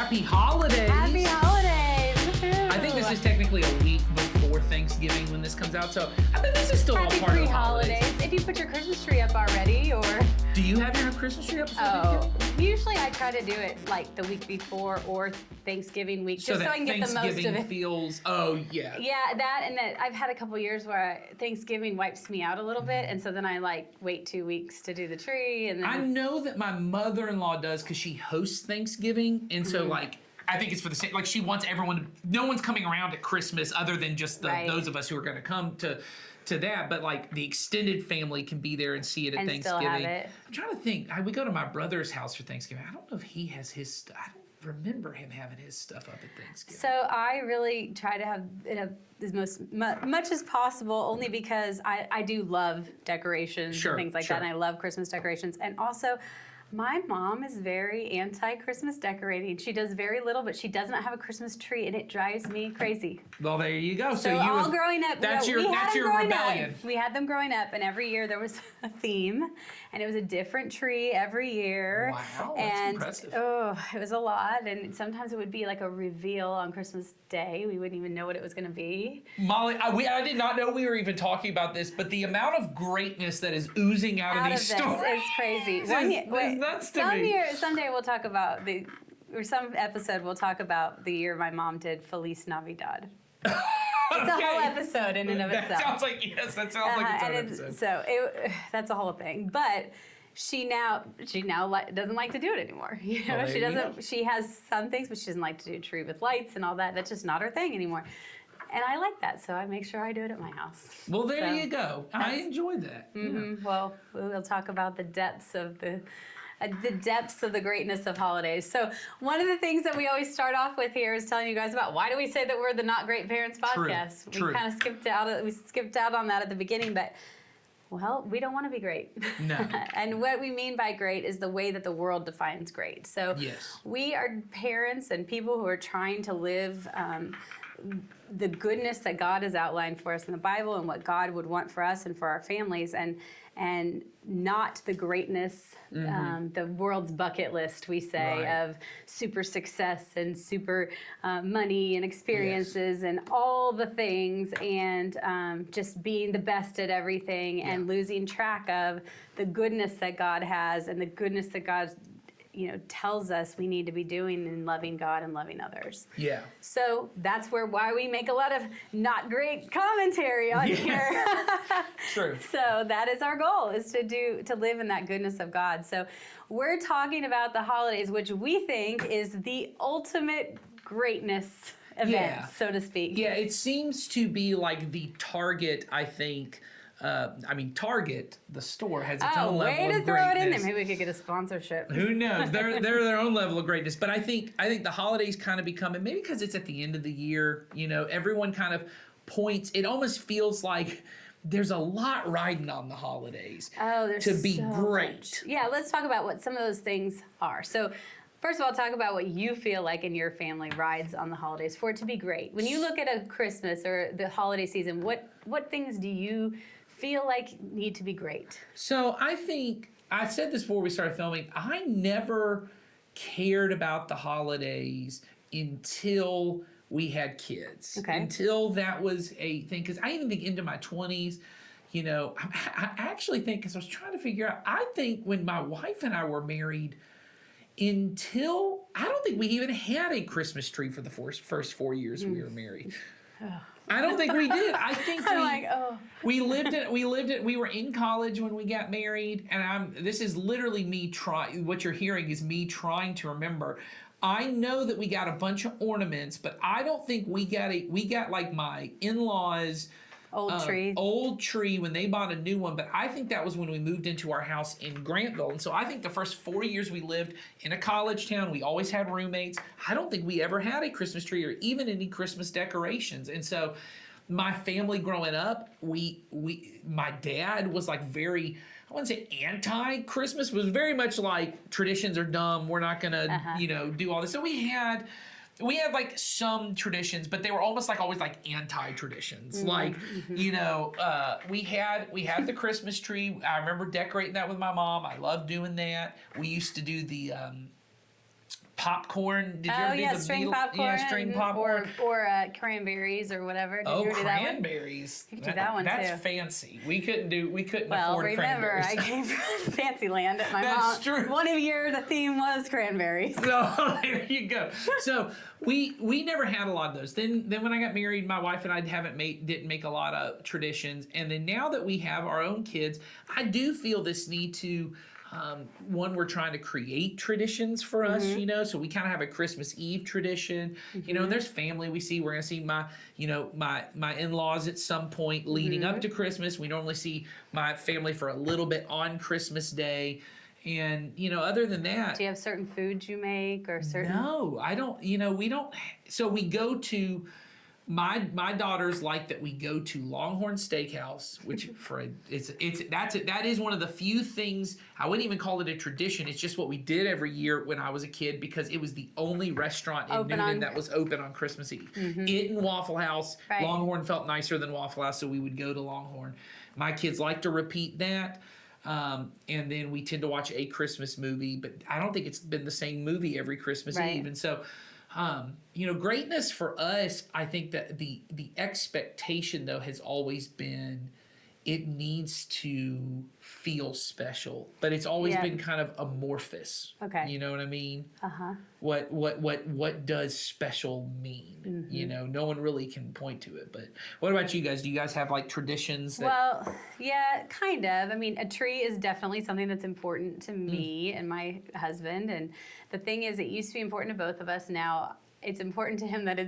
Happy holidays! Happy holidays! Woohoo. I think this is technically a week before Thanksgiving when this comes out, so I think this is still Happy all part of the pre-holidays. holidays. If you put your Christmas tree up already, or Do you have your Christmas tree up? usually I try to do it like the week before or Thanksgiving week, So just so that I can get the most of Thanksgiving it. feels. Oh yeah. Yeah, that and that I've had a couple years where Thanksgiving wipes me out a little bit, and so then I like wait 2 weeks to do the tree, and then I know that my mother-in-law does because she hosts Thanksgiving, and so like I think it's for the same. Like she wants everyone. No one's coming around at Christmas other than just Right. those of us who are going to come to that. But like the extended family can be there and see it at And still Thanksgiving. have it. I'm trying to think. We go to my brother's house for Thanksgiving. I don't know if he has his stuff. I don't remember him having his stuff up at Thanksgiving. So I really try to have it up as much as possible, only because I do love decorations Sure, and things like sure. that, and I love Christmas decorations. And also, my mom is very anti-Christmas decorating. She does very little, but she does not have a Christmas tree, and it drives me crazy. Well, there you go. So you all have- growing up, That's we your had that's them your growing rebellion. Up. We had them growing up, and every year there was a theme, and it was a different tree every year. Wow, that's and impressive. oh, it was a lot, and sometimes it would be like a reveal on Christmas Day. We wouldn't even know what it was going to be. Molly, I did not know we were even talking about this, but the amount of greatness that is oozing out, Out of of these this, stories it's crazy. is nuts to some me. year, someday we'll talk about or some episode we'll talk about the year my mom did Feliz Navidad. It's a whole Okay. episode in and of That itself. sounds like that sounds like its own and episode. that's a whole thing. But she now doesn't like to do it anymore. You know, Well, she there you doesn't. go. She has some things, but she doesn't like to do a tree with lights and all that. That's just not her thing anymore. And I like that, so I make sure I do it at my house. Well, there So, you go. I enjoy that. Yeah. Well, we'll talk about the depths of the greatness of holidays. So one of the things that we always start off with here is telling you guys about why do we say that we're the Not Great Parents podcast. True. We kind of skipped out on that at the beginning, but well, we don't want to be great. No. And what we mean by great is the way that the world defines great. So Yes. we are parents and people who are trying to live the goodness that God has outlined for us in the Bible and what God would want for us and for our families, and not the greatness, the world's bucket list, we say, Right. of super success and super money and experiences and all the things, and just being the best at everything and losing track of the goodness that God has and the goodness that God tells us we need to be doing in loving God and loving others. Yeah. So that's why we make a lot of not great commentary on here. True. So that is our goal, is to live in that goodness of God. So we're talking about the holidays, which we think is the ultimate greatness event, Yeah. so to speak. Yeah, it seems to be like the Target, I think. Target, the store, has its own level way of to throw greatness. it in there. Maybe we could get a sponsorship. Who knows? They're their own level of greatness. But I think the holidays kind of become, and maybe because it's at the end of the year, everyone kind of points. It almost feels like there's a lot riding on the holidays. Oh, there's to be so great. much. Yeah, let's talk about what some of those things are. So, first of all, talk about what you feel like in your family rides on the holidays for it to be great. When you look at a Christmas or the holiday season, what things do you feel like need to be great? So I think I said this before we started filming. I never cared about the holidays until we had kids. Okay. Until that was a thing. Because I even think into my 20s, I actually think, because I was trying to figure out, I think when my wife and I were married, I don't think we even had a Christmas tree for the first 4 years we were married. I don't think we did. I think I'm like, oh. we were in college when we got married, and this is literally me trying. What you're hearing is me trying to remember. I know that we got a bunch of ornaments, but I don't think we got like my in-laws old tree when they bought a new one. But I think that was when we moved into our house in Grantville. And so I think the first 4 years we lived in a college town, we always had roommates. I don't think we ever had a Christmas tree or even any Christmas decorations. And so my family growing up, my dad was like very, I wouldn't say anti-Christmas, was very much like traditions are dumb. We're not gonna, do all this. So we had like some traditions, but they were almost like always like anti-traditions. Like, we had the Christmas tree. I remember decorating that with my mom. I loved doing that. We used to do the popcorn. Did you Oh ever do yeah, the string Beetle- popcorn. Yeah, string popcorn. Or cranberries or whatever. Did Oh, you ever do that one? cranberries. You could do that one, That's too. fancy. We couldn't Well, afford remember, cranberries. I came from fancy land at my That's mom. true. One of year, the theme was cranberries. So there you go. So we never had a lot of those. Then when I got married, my wife and I didn't make a lot of traditions. And then now that we have our own kids, I do feel this need to. One, we're trying to create traditions for us, you know, so we kind of have a Christmas Eve tradition, you know, and there's family we see. We're going to see my in-laws at some point leading up to Christmas. We normally see my family for a little bit on Christmas Day. And, you know, other than that, Do you have certain foods you make or certain? no, I don't, you know, we don't. So we go to, my daughters like that we go to Longhorn Steakhouse, which that is one of the few things. I wouldn't even call it a tradition. It's just what we did every year when I was a kid because it was the only restaurant in Newnan that was open on Christmas Eve. It and Waffle House. Right. Longhorn felt nicer than Waffle House, so we would go to Longhorn. My kids like to repeat that. And then we tend to watch a Christmas movie, but I don't think it's been the same movie every Christmas Right. Eve. And so, you know, greatness for us, I think that the expectation though has always been it needs to feel special, but it's always Yeah. been kind of amorphous. Okay. You know what I mean? Uh-huh. What does special mean? You know, no one really can point to it. But what about you guys? Do you guys have like traditions that Well, yeah, kind of. I mean, a tree is definitely something that's important to me and my husband. And the thing is, it used to be important to both of us. Now it's important to him that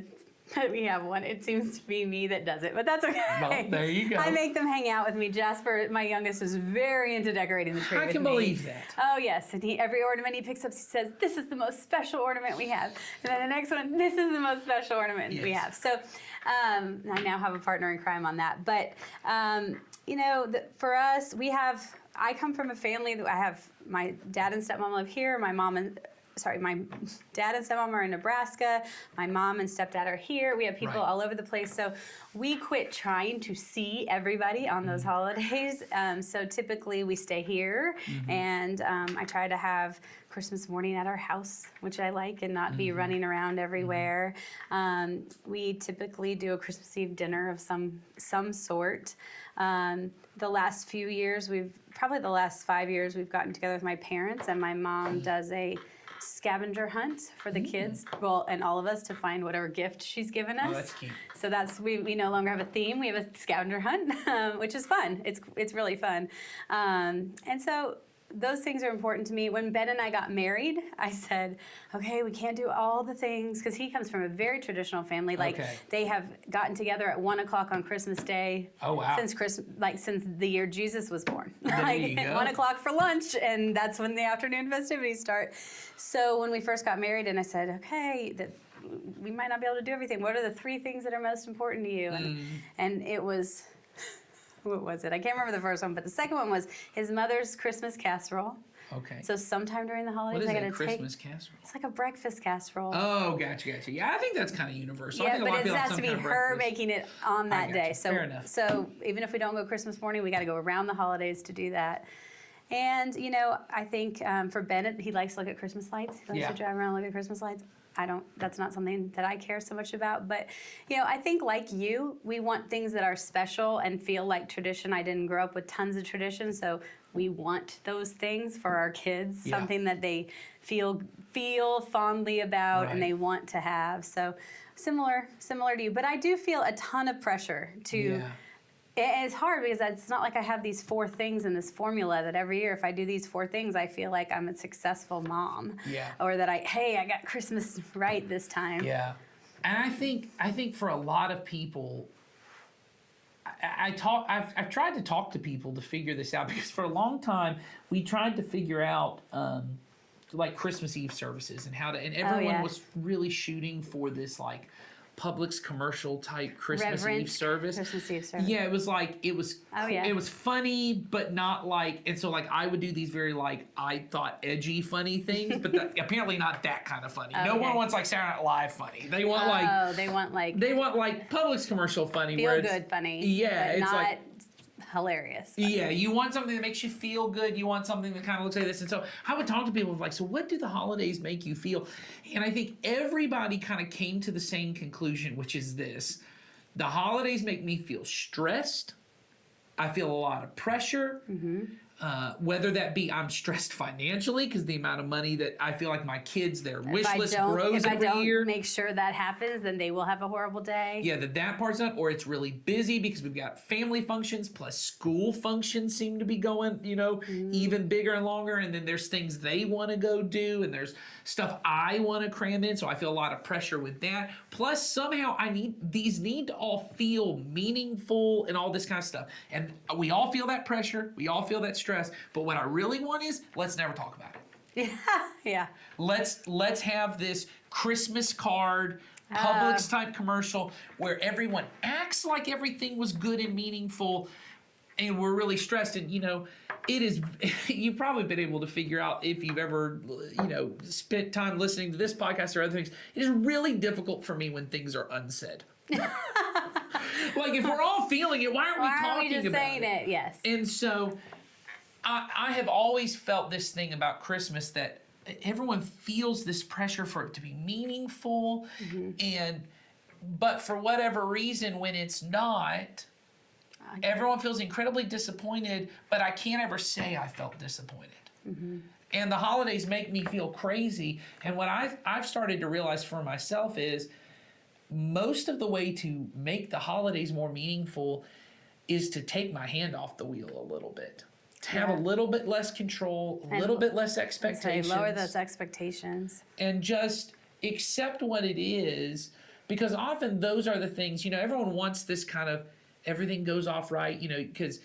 we have one. It seems to be me that does it, but that's okay. Well, there you go. I make them hang out with me. Jasper, my youngest, is very into decorating the tree I with can me. believe that. Oh yes, and every ornament he picks up, he says, "This is the most special ornament we have." And then the next one, "This is the most special ornament we Yes. have." So I now have a partner in crime on that. But you know, for us, I come from a family that I have my dad and stepmom live here. My dad and stepmom are in Nebraska. My mom and stepdad are here. We have people Right. all over the place. So we quit trying to see everybody on those holidays. So typically we stay here, and I try to have Christmas morning at our house, which I like, and not be running around everywhere. We typically do a Christmas Eve dinner of some sort. The last few years, probably the last 5 years, we've gotten together with my parents, and my mom does a scavenger hunt for the kids, well, and all of us, to find whatever gift she's given us. Oh, that's cute. So we no longer have a theme. We have a scavenger hunt, which is fun. It's really fun. And so those things are important to me. When Ben and I got married, I said, okay, we can't do all the things, because he comes from a very traditional family. Like Okay. they have gotten together at 1 o'clock on Christmas Day. Oh, wow. Since the year Jesus was born. There you go. 1 o'clock for lunch, and that's when the afternoon festivities start. So when we first got married, and I said, okay, we might not be able to do everything. What are the 3 things that are most important to you? And it was, what was it? I can't remember the first one, but the second one was his mother's Christmas casserole. Okay. So sometime during the holidays, What is I a gotta Christmas casserole? It's like a breakfast casserole. Oh, gotcha. Yeah, I think that's kind of universal. I Yeah, think a but lot of it people have has to some be kind of her breakfast. making it on that gotcha. day. So, Fair enough. so even if we don't go Christmas morning, we got to go around the holidays to do that. And you know, I think for Bennett, he likes to look at Christmas lights. He likes Yeah. to drive around and look at Christmas lights. I don't. That's not something that I care so much about. But you know, I think like you, we want things that are special and feel like tradition. I didn't grow up with tons of tradition, so we want those things for our kids. Yeah. Something that they feel fondly about and Right. they want to have. So similar to you. But I do feel a ton of pressure to. Yeah. It's hard because it's not like I have these 4 things in this formula that every year if I do these 4 things, I feel like I'm a successful mom. Yeah. Or that I got Christmas right this time. Yeah, and I think for a lot of people, I've tried to talk to people to figure this out, because for a long time we tried to figure out like Christmas Eve services and and everyone yeah. was really shooting for this like Publix commercial type Christmas Reverent Eve service. Christmas Eve service. Yeah, it was like it was funny, but not like, and so like I would do these very like I thought edgy funny things, but apparently not that kind of funny. No Okay. one wants like Saturday Night Live funny. They want they want like Publix commercial funny, feel where it's good funny. Yeah, but it's not like hilarious. Yeah, you want something that makes you feel good. You want something that kind of looks like this. And so I would talk to people like, so what do the holidays make you feel? And I think everybody kind of came to the same conclusion, which is this. The holidays make me feel stressed. I feel a lot of pressure. Whether that be I'm stressed financially because the amount of money that I feel like my kids, their wish list grows every year. If I don't make sure that happens, then they will have a horrible day. Yeah, that part's not, or it's really busy because we've got family functions plus school functions seem to be going, even bigger and longer. And then there's things they want to go do, and there's stuff I want to cram in. So I feel a lot of pressure with that. Plus, somehow these need to all feel meaningful and all this kind of stuff. And we all feel that pressure. We all feel that stress. But what I really want is let's never talk about it. Yeah. Let's have this Christmas card Publix type commercial where everyone acts like everything was good and meaningful, and we're really stressed. And it is. You've probably been able to figure out if you've ever spent time listening to this podcast or other things. It is really difficult for me when things are unsaid. Like if we're all feeling it, why aren't we talking just about saying it? Yes. And so I have always felt this thing about Christmas that everyone feels this pressure for it to be meaningful, but for whatever reason, when it's not, everyone feels incredibly disappointed, but I can't ever say I felt disappointed. And the holidays make me feel crazy. And what I've started to realize for myself is most of the way to make the holidays more meaningful is to take my hand off the wheel a little bit. To have a little bit less control, a little bit less expectations. Lower those expectations. And just accept what it is, because often those are the things, everyone wants this kind of everything goes off right, because,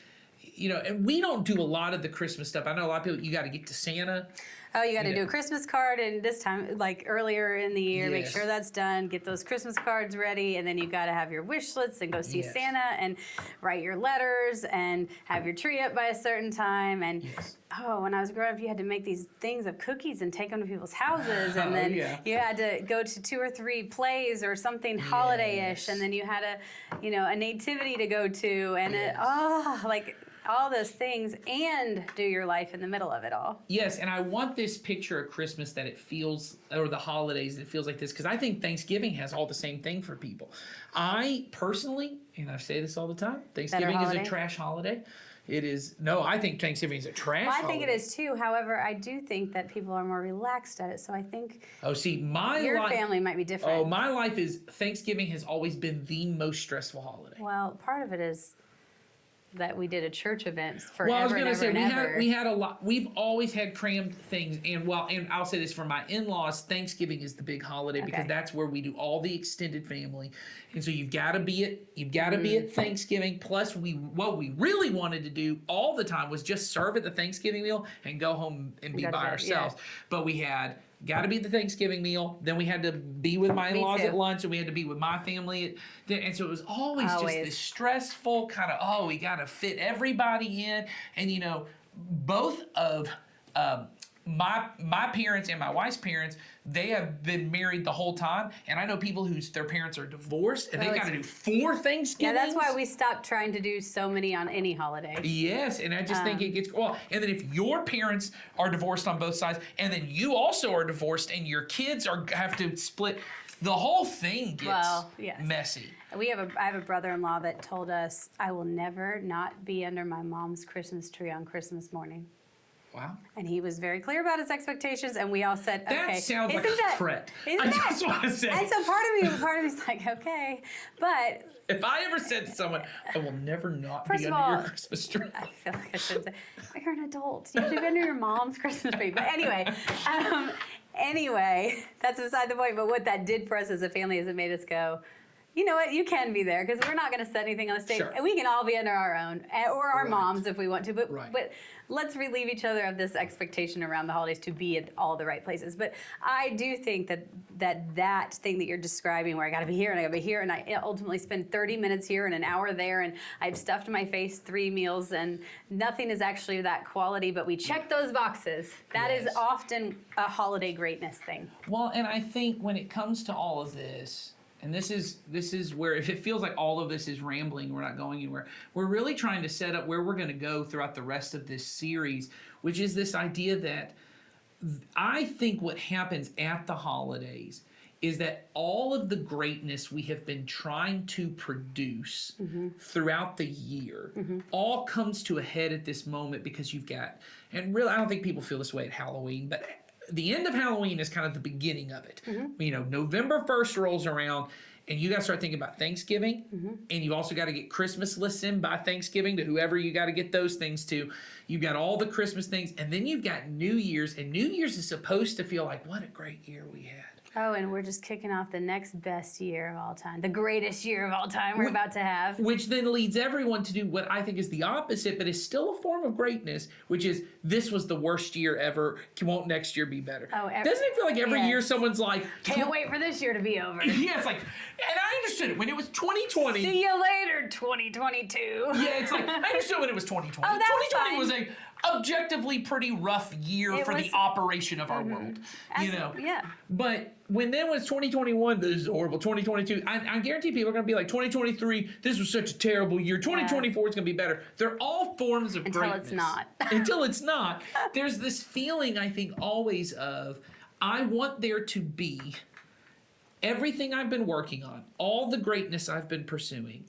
and we don't do a lot of the Christmas stuff. I know a lot of people, you got to get to Santa. Oh, you got to do a Christmas card, and this time, like earlier in the year, make Yes. sure that's done. Get those Christmas cards ready, and then you got to have your wish lists and go see Yes. Santa and write your letters and have your tree up by a certain time. And when I was growing up, you had to make these things of cookies and take them to people's houses, and then you had to go to 2 or 3 plays or something holiday-ish, and then you had a nativity to go to, and all those things, and do your life in the middle of it all. Yes, and I want this picture of Christmas that it feels, or the holidays, it feels like this, because I think Thanksgiving has all the same thing for people. I personally, and I say this all the time, Thanksgiving is a trash holiday. It is, I think Thanksgiving is a trash holiday. I think it is too. However, I do think that people are more relaxed at it, so I think your family might be different. Oh, my life is, Thanksgiving has always been the most stressful holiday. Well, part of it is that we did a church event forever. Well, I was going to say we had a lot. We've always had crammed things, and I'll say this for my in-laws: Thanksgiving is the big holiday because that's where we do all the extended family, and so you've got to be at Thanksgiving. Plus, what we really wanted to do all the time was just serve at the Thanksgiving meal and go home and be by ourselves. Yeah. But we had got to be at the Thanksgiving meal. Then we had to be with my in-laws at lunch, and we had to be with my family. And so it was always just this stressful kind of, we got to fit everybody in. And, both of my parents and my wife's parents, they have been married the whole time. And I know people their parents are divorced, and they've got to do 4 Thanksgivings. Yeah, that's why we stopped trying to do so many on any holiday. Yes, and I just think it gets, and then if your parents are divorced on both sides, and then you also are divorced, and your kids have to split, the whole thing gets messy. I have a brother-in-law that told us, I will never not be under my mom's Christmas tree on Christmas morning. Wow. And he was very clear about his expectations, and we all said, okay. That sounds like a threat. I just want to say. And so part of me's like, okay. But if I ever said to someone, I will never not be under your Christmas tree. I feel like I should say, you're an adult. You should be under your mom's Christmas tree. But anyway, that's beside the point. But what that did for us as a family is it made us go, you know what, you can be there because we're not going to set anything on the stage. Sure. And we can all be under our own, or our moms if we want to. But let's relieve each other of this expectation around the holidays to be at all the right places. But I do think that thing that you're describing, where I got to be here and I got to be here, and I ultimately spend 30 minutes here and an hour there, and I've stuffed my face 3 meals, and nothing is actually that quality, but we check those boxes. That is often a holiday greatness thing. Well, and I think when it comes to all of this, and this is where if it feels like all of this is rambling, we're not going anywhere. We're really trying to set up where we're going to go throughout the rest of this series, which is this idea that I think what happens at the holidays is that all of the greatness we have been trying to produce throughout the year all comes to a head at this moment because you've got, and really, I don't think people feel this way at Halloween, but the end of Halloween is kind of the beginning of it. You know, November 1st rolls around and you got to start thinking about Thanksgiving, and you've also got to get Christmas lists in by Thanksgiving to whoever you got to get those things to. You've got all the Christmas things, and then you've got New Year's, and New Year's is supposed to feel like, what a great year we had. Oh, and we're just kicking off the next best year of all time, the greatest year of all time we're about to have. Which then leads everyone to do what I think is the opposite, but is still a form of greatness, which is this was the worst year ever. Won't next year be better? Oh, doesn't it feel like every year someone's like, can't wait for this year to be over. Yeah, it's like, and I understood it when it was 2020. See you later, 2022. Yeah, it's like, I understood when it was 2020. Oh, that's 2020 was fine. a objectively pretty rough year for the operation of our world. You know? Yeah. But when then was 2021, this is horrible. 2022, I guarantee people are going to be like, 2023, this was such a terrible year. 2024 is going to be better. They're all forms of greatness. Until it's not. Until it's not. There's this feeling, I think, always of, I want there to be everything I've been working on, all the greatness I've been pursuing.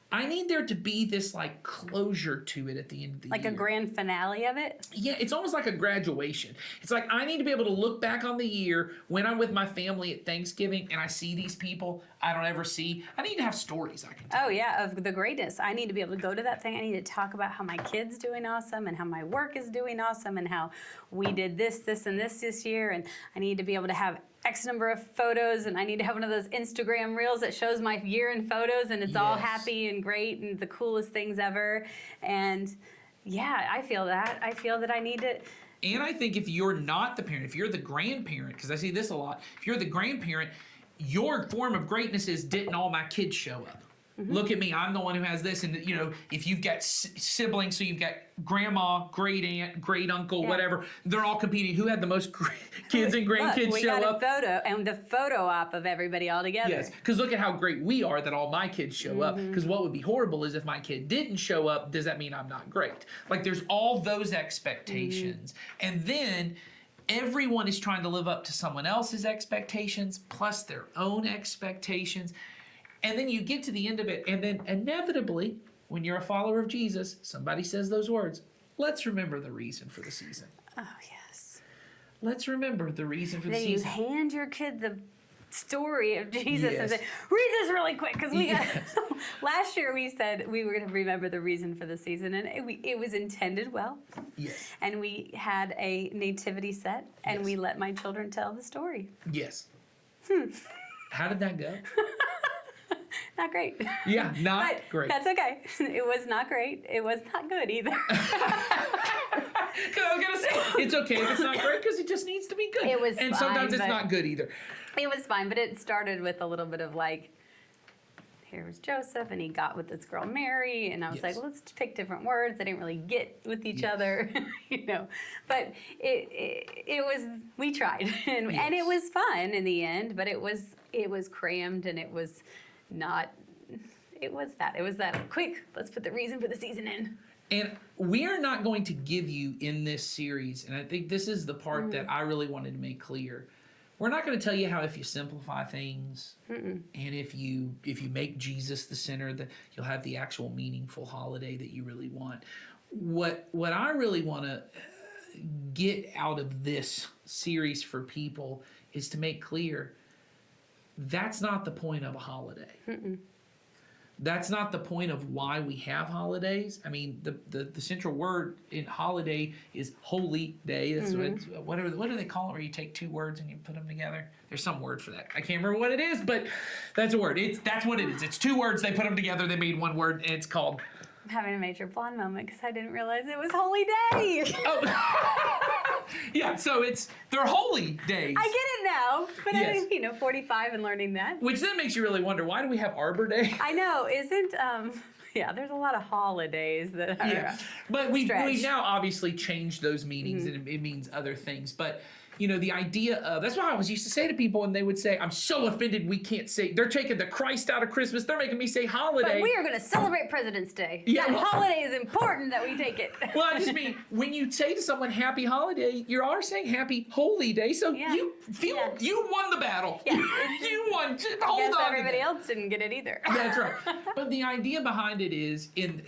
I need there to be this like closure to it at the end of the year. Like a grand finale of it? Yeah, it's almost like a graduation. It's like I need to be able to look back on the year when I'm with my family at Thanksgiving and I see these people I don't ever see. I need to have stories I can tell. Oh, yeah, of the greatness. I need to be able to go to that thing. I need to talk about how my kid's doing awesome and how my work is doing awesome and how we did this, and this year. And I need to be able to have X number of photos, and I need to have one of those Instagram reels that shows my year in photos, and it's all happy and great and the coolest things ever. And yeah, I feel that. I feel that I need to. And I think if you're not the parent, if you're the grandparent, because I see this a lot, if you're the grandparent, your form of greatness is, didn't all my kids show up? Look at me, I'm the one who has this. And, you know, if you've got siblings, so you've got grandma, great aunt, great uncle, whatever, they're all competing. Who had the most kids and grandkids we show got up? a photo, and the photo op of everybody all together. Yes, because look at how great we are that all my kids show up. Because what would be horrible is if my kid didn't show up, does that mean I'm not great? Like there's all those expectations. And then everyone is trying to live up to someone else's expectations plus their own expectations. And then you get to the end of it, and then inevitably, when you're a follower of Jesus, somebody says those words. Let's remember the reason for the season. Oh, yes. Let's remember the reason for the Then season. you hand your kid the story of Jesus and Yes. say, read this really quick, because we got. Yes. Last year we said we were going to remember the reason for the season, and it was intended well. Yes. And we had a nativity set, and we let my children tell the story. Yes. How did that go? Not great. Yeah, not But great. that's okay. It was not great. It was not good either. 'Cause I was gonna say it's okay if it's not great because it just needs to be good. It was and fine, sometimes it's but- not good either. It was fine, but it started with a little bit of like, here was Joseph, and he got with this girl Mary, and I was Yes. like, let's pick different words. They didn't really get with each Yes. other, you know. But it was, we tried, and it Yes. was fun in the end. But it was crammed, and it was not. It was that quick. Let's put the reason for the season in. And we are not going to give you in this series, and I think this is the part that I really wanted to make clear. We're not going to tell you how if you simplify things and if you make Jesus the center, that you'll have the actual meaningful holiday that you really want. What I really want to get out of this series for people is to make clear that's not the point of a holiday. That's not the point of why we have holidays. I mean, the central word in holiday is holy day. That's what do they call it? Where you take two words and you put them together. There's some word for that. I can't remember what it is, but that's a word. That's what it is. It's two words. They put them together. They made one word, and it's called. I'm having a major blonde moment because I didn't realize it was Holy Day. Oh, yeah. So they're holy days. I get it now, but Yes. I mean, 45 and learning that. Which then makes you really wonder, why do we have Arbor Day? I know, isn't yeah, there's a lot of holidays that are Yeah, but we stretch. now obviously changed those meanings, and it means other things. But the idea of, that's what I always used to say to people, and they would say, I'm so offended we can't say, they're taking the Christ out of Christmas. They're making me say holiday. But we are going to celebrate President's Day. Yeah, That well- holiday is important that we take it. Well, I just mean, when you say to someone happy holiday, you're already saying happy holy day. So Yeah. you feel Yeah. you won the battle. Yeah. You won. Just I hold guess on. to everybody that. else didn't get it either. That's right. But the idea behind it is in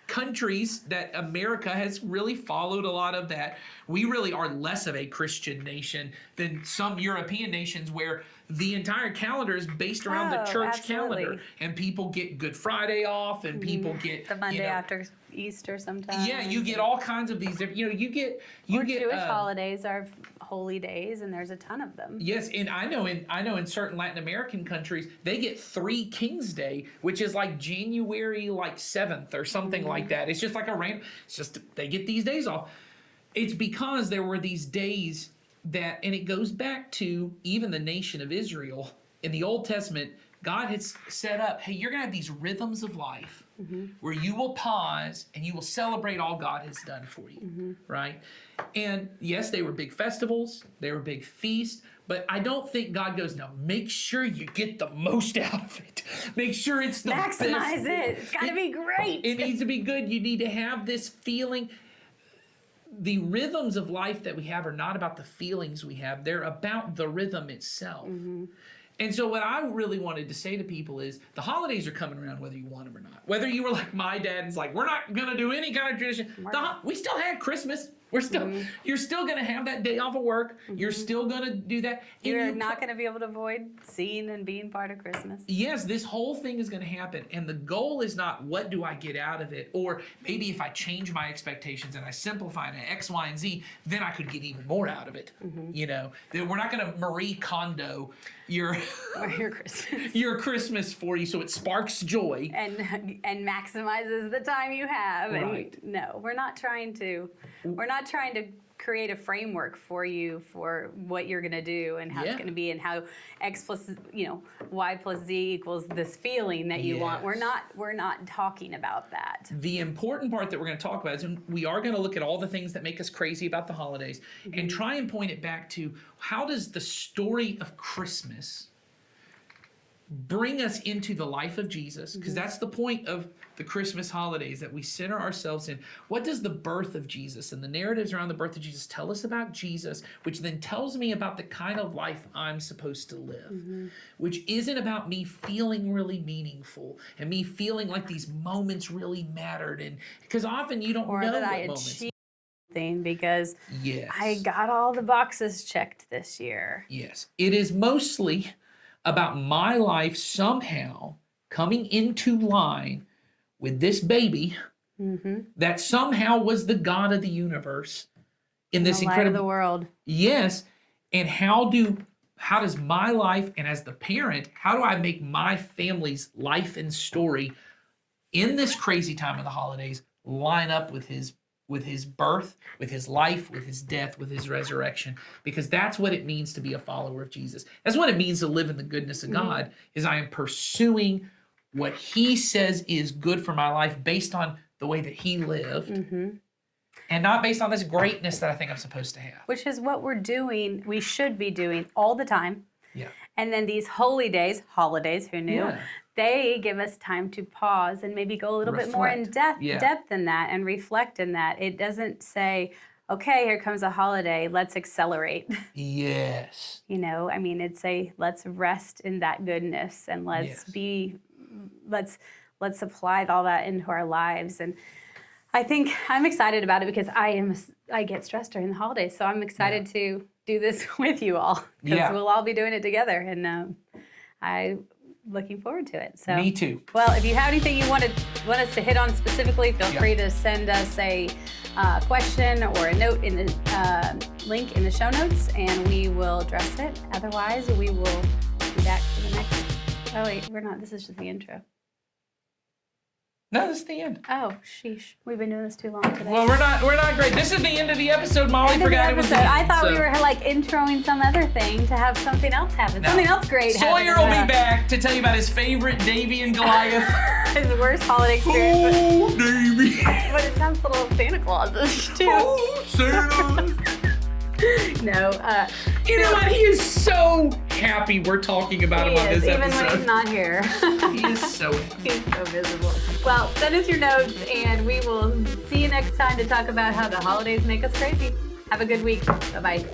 countries that America has really followed a lot of that. We really are less of a Christian nation than some European nations where the entire calendar is based around the Oh, church absolutely. calendar, and people get Good Friday off, and people get The Monday after Easter sometimes. Yeah, you get all kinds of these different. You get Jewish holidays are holy days, and there's a ton of them. Yes, and I know in certain Latin American countries they get 3 Kings Day, which is like January 7th or something like that. It's just like it's just they get these days off. It's because there were these days that, and it goes back to even the nation of Israel in the Old Testament. God had set up, hey, you're gonna have these rhythms of life where you will pause and you will celebrate all God has done for you, right? And yes, they were big festivals, they were big feasts, but I don't think God goes, now make sure you get the most out of it. Make sure it's the best. Maximize it. It's got to be great. It needs to be good. You need to have this feeling. The rhythms of life that we have are not about the feelings we have. They're about the rhythm itself. And so what I really wanted to say to people is the holidays are coming around whether you want them or not. Whether you were like my dad and it's like, we're not going to do any kind of tradition. We still had Christmas. We're still, you're still going to have that day off of work. You're still going to do that. And You're not going to be able to avoid seeing and being part of Christmas. Yes, this whole thing is going to happen. And the goal is not what do I get out of it? Or maybe if I change my expectations and I simplify it to X, Y, and Z, then I could get even more out of it. That we're not going to Marie Kondo your Or your Christmas. your Christmas for you so it sparks joy. And maximizes the time you have. Right. And no, we're not trying to create a framework for you for what you're going to do and how it's going to be and how X plus, Y plus Z equals this feeling that you want. Yes. We're not talking about that. The important part that we're going to talk about is we are going to look at all the things that make us crazy about the holidays and try and point it back to how does the story of Christmas bring us into the life of Jesus, because that's the point of the Christmas holidays, that we center ourselves in. What does the birth of Jesus and the narratives around the birth of Jesus tell us about Jesus, which then tells me about the kind of life I'm supposed to live, which isn't about me feeling really meaningful and me feeling like these moments really mattered, and because often you don't Or know that what I moments. achieved something because Yes. I got all the boxes checked this year. Yes. It is mostly about my life somehow coming into line with this baby that somehow was the God of the universe in this The light of incredible the world. Yes. And how does my life, and as the parent, how do I make my family's life and story in this crazy time of the holidays line up with his birth, with his life, with his death, with his resurrection? Because that's what it means to be a follower of Jesus. That's what it means to live in the goodness of God, is I am pursuing what he says is good for my life based on the way that he lived and not based on this greatness that I think I'm supposed to have. Which is what we should be doing all the time. Yeah. And then these holidays, who knew? Yeah. They give us time to pause and maybe go a little bit more in Reflect. depth in that and reflect in that. It doesn't say, okay, here comes a holiday, let's accelerate. Yes. It'd say, let's rest in that goodness and let's apply all that into our lives. And I think I'm excited about it because I get stressed during the holidays. So I'm excited to do this with you all because we'll all be doing it together. And I'm looking forward to it. So Me too. Well, if you have anything you want us to hit on specifically, feel free to send us a question or a note in the link in the show notes, and we will address it. Otherwise, we will be back for the next. Oh wait, we're not. This is just the intro. No, this is the end. Oh, sheesh. We've been doing this too long today. Well, we're not great. This is the end of the episode. Molly End of the forgot it was the episode. end, I thought so. we were introing some other thing to have something else happen. No. Something else great happen. Sawyer will be back to tell you about his favorite Davy and Goliath. His worst holiday experience. Oh, Davy. But it sounds a little Santa Claus-ish too. Oh, Santa. No. You know what? He is so happy we're talking about him on this even episode. when he's not here. He is so He's so visible. Well, send us your notes, and we will see you next time to talk about how the holidays make us crazy. Have a good week. Bye-bye.